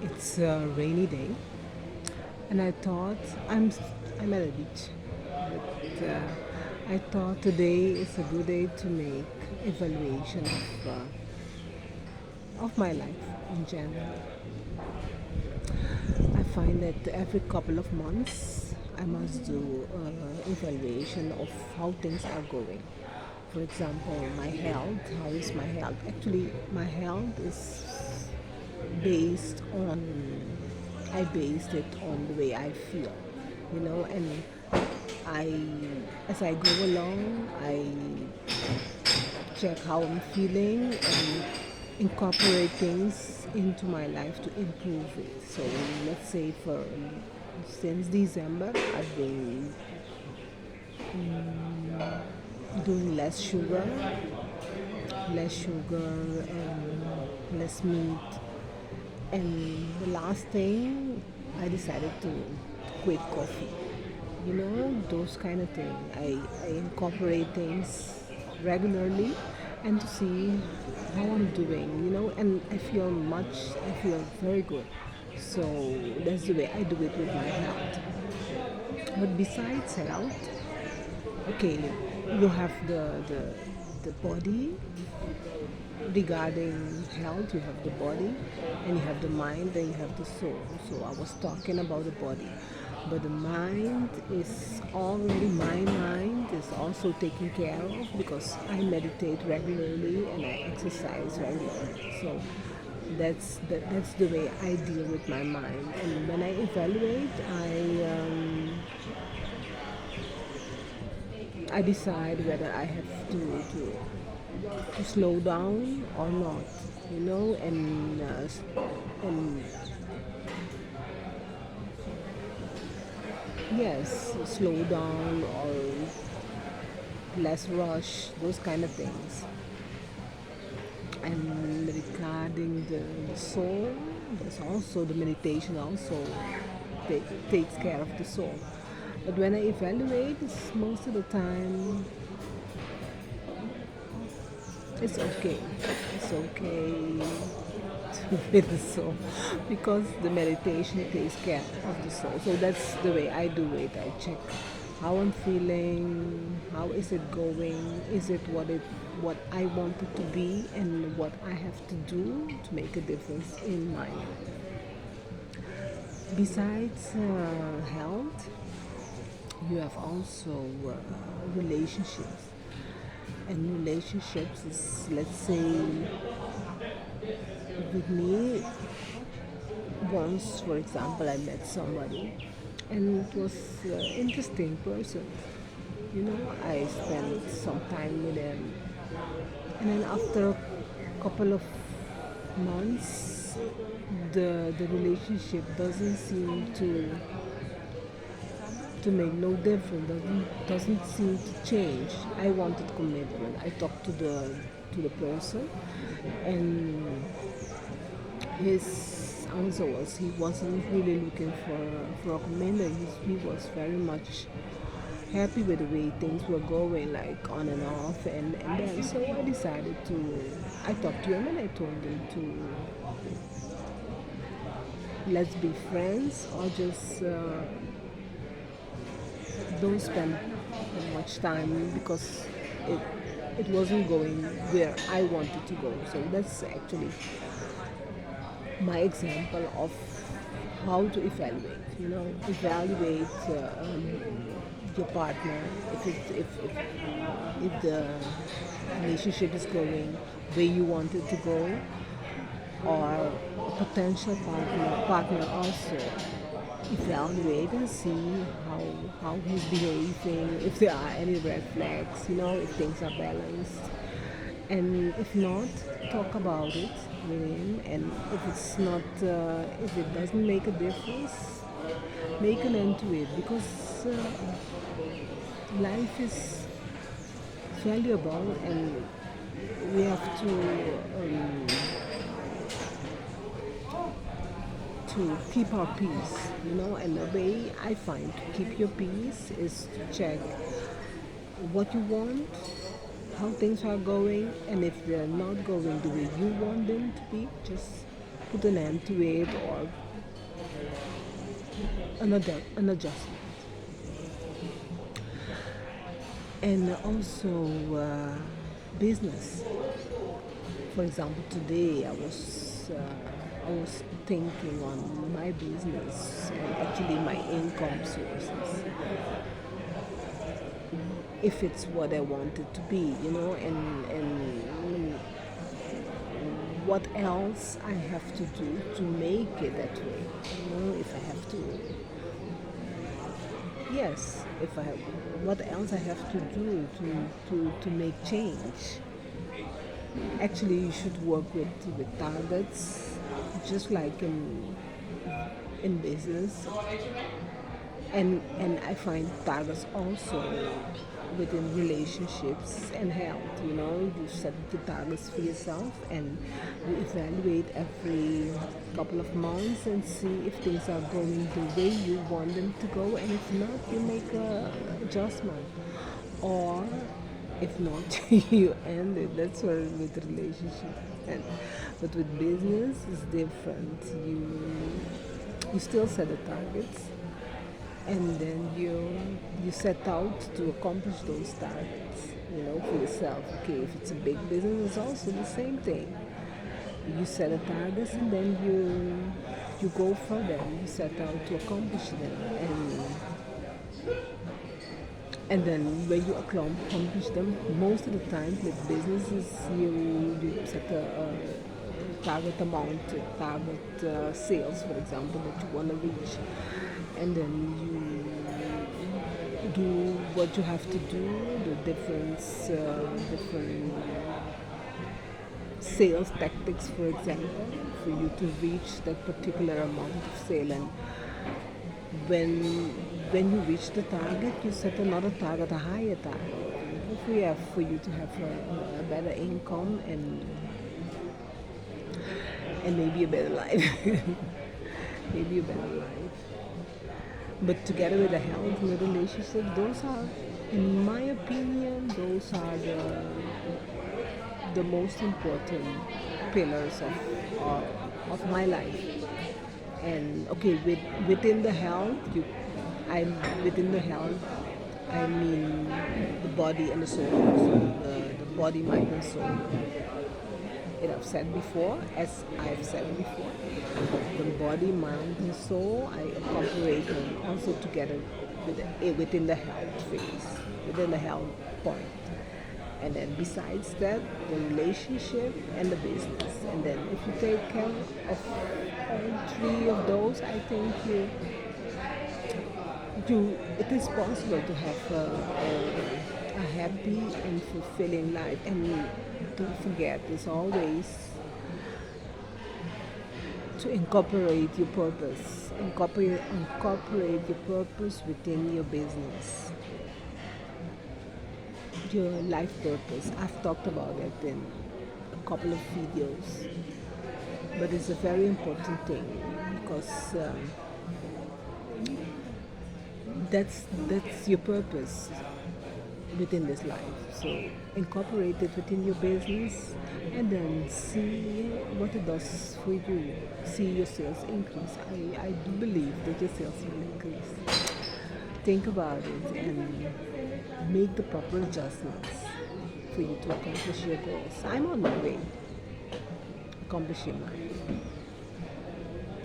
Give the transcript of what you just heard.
It's a rainy day, and I thought I'm at a beach. But, I thought today is a good day to make evaluation of my life in general. I find that every couple of months I must do evaluation of how things are going. For example, my health. How is my health? Actually, my health is based on I based it on the way I feel, and I as I go along, I check how I'm feeling and incorporate things into my life to improve it. So let's say for since December, I've been doing less sugar, less meat, and the last thing I decided to quit coffee. Those kind of things. I incorporate things regularly and to see how I'm doing, and I feel very good. So that's the way I do it with my health. But besides health, okay, you have the body. Regarding health, you have the body, and you have the mind, and you have the soul. So I was talking about the body, but the mind is already my mind is also taken care of because I meditate regularly and I exercise regularly. So that's the way I deal with my mind. And when I evaluate, I decide whether I have to slow down or not, and yes, slow down or less rush, those kind of things. And regarding the soul, there's also the meditation also takes care of the soul. But when I evaluate, it's most of the time it's okay. It's okay with the soul because the meditation takes care of the soul. So that's the way I do it. I check how I'm feeling, how is it going, is it what I want it to be, and what I have to do to make a difference in my life. Besides health, you have also relationships, and relationships is, let's say, with me, once, for example, I met somebody and it was an interesting person. I spent some time with them, and then after a couple of months, the relationship doesn't seem to make no difference, doesn't seem to change. I wanted commitment. I talked to the person, and his answer was he wasn't really looking for a commitment. He was very much happy with the way things were going, like on and off, and then so I talked to him and I told him to let's be friends or just don't spend much time because it it wasn't going where I wanted to go. So that's actually my example of how to evaluate. Evaluate your partner if the relationship is going where you want it to go, or a potential partner also evaluate and see how he's behaving, if there are any red flags, if things are balanced. And if not, talk about it with him. And if it doesn't make a difference, make an end to it because life is valuable and we have to keep our peace, and the way I find to keep your peace is to check what you want, how things are going, and if they're not going the way you want them to be, just put an end to it or an adjustment. And also business. For example, today I was thinking on my business and actually my income sources, if it's what I want it to be, and what else I have to do to make it that way. If I have to, yes, if I what else I have to do to make change. Actually, you should work with targets, just like in business, and I find targets also within relationships and health. You set the targets for yourself and you evaluate every couple of months and see if things are going the way you want them to go, and if not, you make a adjustment, or if not, you end it. That's where with relationships, and but with business it's different. You still set the targets, and then you set out to accomplish those targets, for yourself. Okay, if it's a big business, it's also the same thing. You set the targets, and then you go for them. You set out to accomplish them, and then when you accomplish them, most of the time with businesses, you set a target amount, a target sales, for example, that you want to reach, and then you do what you have to do, the different sales tactics, for example, for you to reach that particular amount of sale. And when when you reach the target, you set another target, a higher target. Hopefully, for you to have a better income and maybe a better life, maybe a better life. But together with the health and the relationship, those are, in my opinion, those are the most important pillars of my life. And okay, within the health, I'm within the health. I mean the body and the soul. So the body, mind, and soul. And I've said before, as I've said before, the body, mind, and soul, I incorporate them also together within the health phase, within the health point. And then besides that, the relationship and the business. And then if you take care of all three of those, I think it is possible to have a happy and fulfilling life. And don't forget, it's always to incorporate your purpose. Incorporate your purpose within your business, your life purpose. I've talked about it in a couple of videos, but it's a very important thing because that's your purpose within this life. So incorporate it within your business, and then see what it does for you. See your sales increase. I do believe that your sales will increase. Think about it and make the proper adjustments for you to accomplish your goals. I'm on my way accomplishing mine.